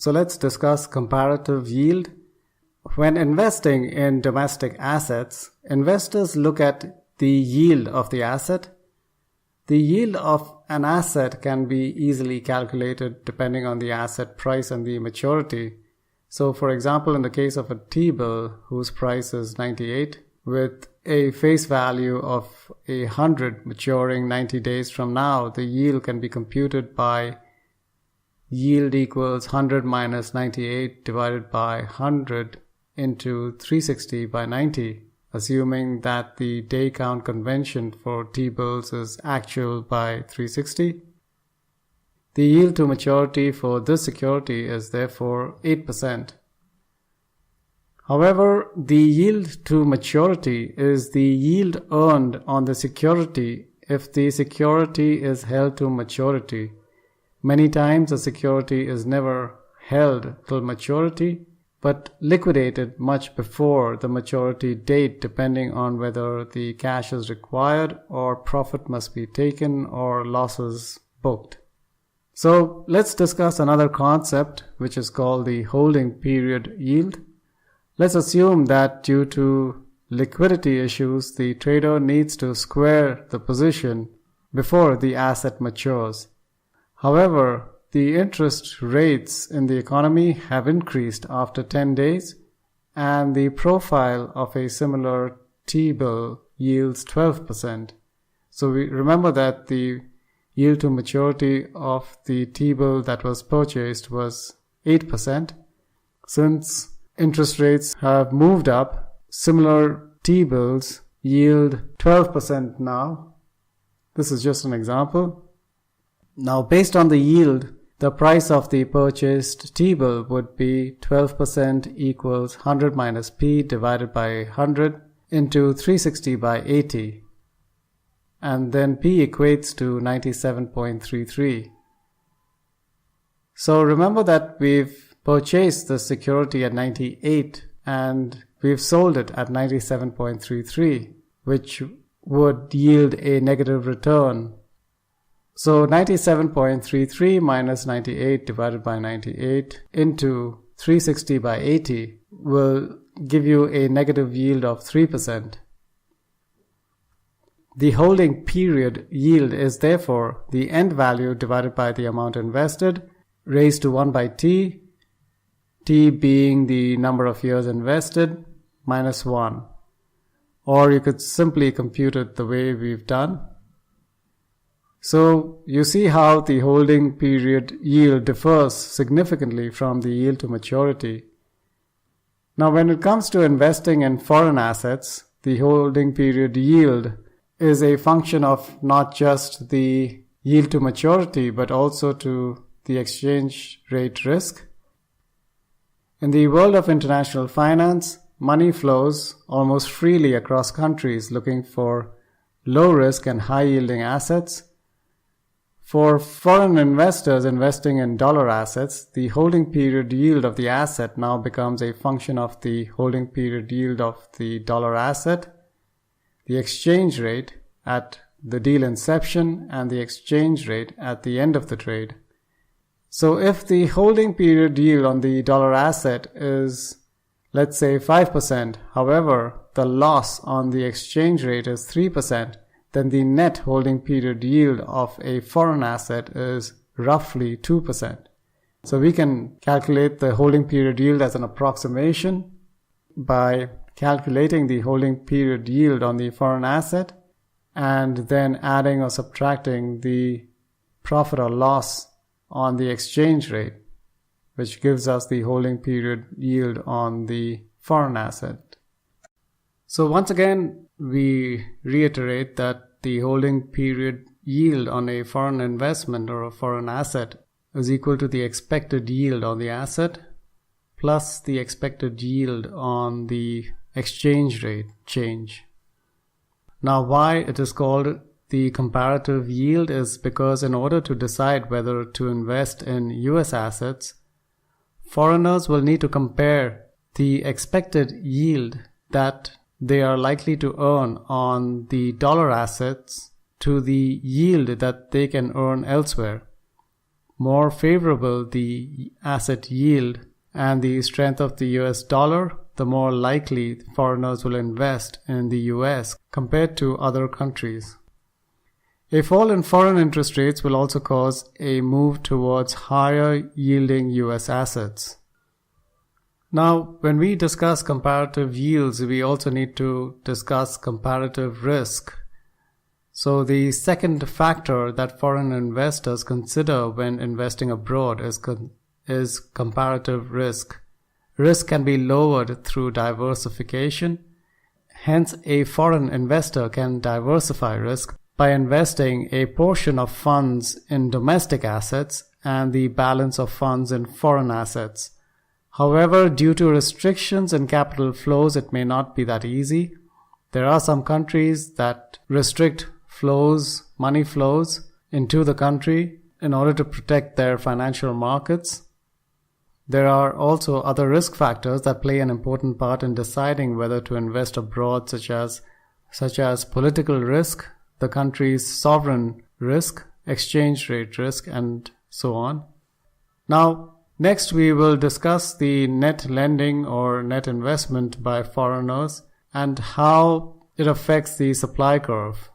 So let's discuss comparative yield. When investing in domestic assets, investors look at the yield of the asset. The yield of an asset can be easily calculated depending on the asset price and the maturity. So for example, in the case of a T-bill whose price is 98 with a face value of 100 maturing 90 days from now, the yield can be computed by yield equals 100 minus 98 divided by 100 into 360 by 90, assuming that the day count convention for T-bills is actual by 360. The yield to maturity for this security is therefore 8%. However, the yield to maturity is the yield earned on the security if the security is held to maturity. Many times a security is never held till maturity, but liquidated much before the maturity date, depending on whether the cash is required or profit must be taken or losses booked. So let's discuss another concept which is called the holding period yield. Let's assume that due to liquidity issues, the trader needs to square the position before the asset matures. However, the interest rates in the economy have increased after 10 days, and the profile of a similar T-bill yields 12%. So we remember that the yield to maturity of the T-bill that was purchased was 8%. Since interest rates have moved up, similar T-bills yield 12% now. This is just an example. Now, based on the yield, the price of the purchased T-bill would be 12% equals 100 minus P divided by 100 into 360 by 80. And then P equates to 97.33. So remember that we've purchased the security at 98 and we've sold it at 97.33, which would yield a negative return. So 97.33 minus 98 divided by 98 into 360 by 80 will give you a negative yield of 3%. The holding period yield is therefore the end value divided by the amount invested raised to 1 by T, T being the number of years invested, minus 1. Or you could simply compute it the way we've done. So you see how the holding period yield differs significantly from the yield to maturity. Now when it comes to investing in foreign assets, the holding period yield is a function of not just the yield to maturity but also to the exchange rate risk. In the world of international finance, money flows almost freely across countries looking for low risk and high yielding assets. For foreign investors investing in dollar assets, the holding period yield of the asset now becomes a function of the holding period yield of the dollar asset, the exchange rate at the deal inception, and the exchange rate at the end of the trade. So if the holding period yield on the dollar asset is, let's say, 5%, however, the loss on the exchange rate is 3%, then the net holding period yield of a foreign asset is roughly 2%. So we can calculate the holding period yield as an approximation by calculating the holding period yield on the foreign asset and then adding or subtracting the profit or loss on the exchange rate, which gives us the holding period yield on the foreign asset. So once again, we reiterate that the holding period yield on a foreign investment or a foreign asset is equal to the expected yield on the asset plus the expected yield on the exchange rate change. Now, why it is called the comparative yield is because in order to decide whether to invest in US assets, foreigners will need to compare the expected yield that they are likely to earn on the dollar assets to the yield that they can earn elsewhere. more favorable the asset yield and the strength of the US dollar, the more likely foreigners will invest in the US compared to other countries. A fall in foreign interest rates will also cause a move towards higher yielding US assets. Now, when we discuss comparative yields, we also need to discuss comparative risk. So the second factor that foreign investors consider when investing abroad is comparative risk. Risk can be lowered through diversification. Hence, a foreign investor can diversify risk by investing a portion of funds in domestic assets and the balance of funds in foreign assets. However, due to restrictions in capital flows, it may not be that easy. There are some countries that restrict money flows into the country in order to protect their financial markets. There are also other risk factors that play an important part in deciding whether to invest abroad, such as political risk, the country's sovereign risk, exchange rate risk, and so on. Now, next we will discuss the net lending or net investment by foreigners and how it affects the supply curve.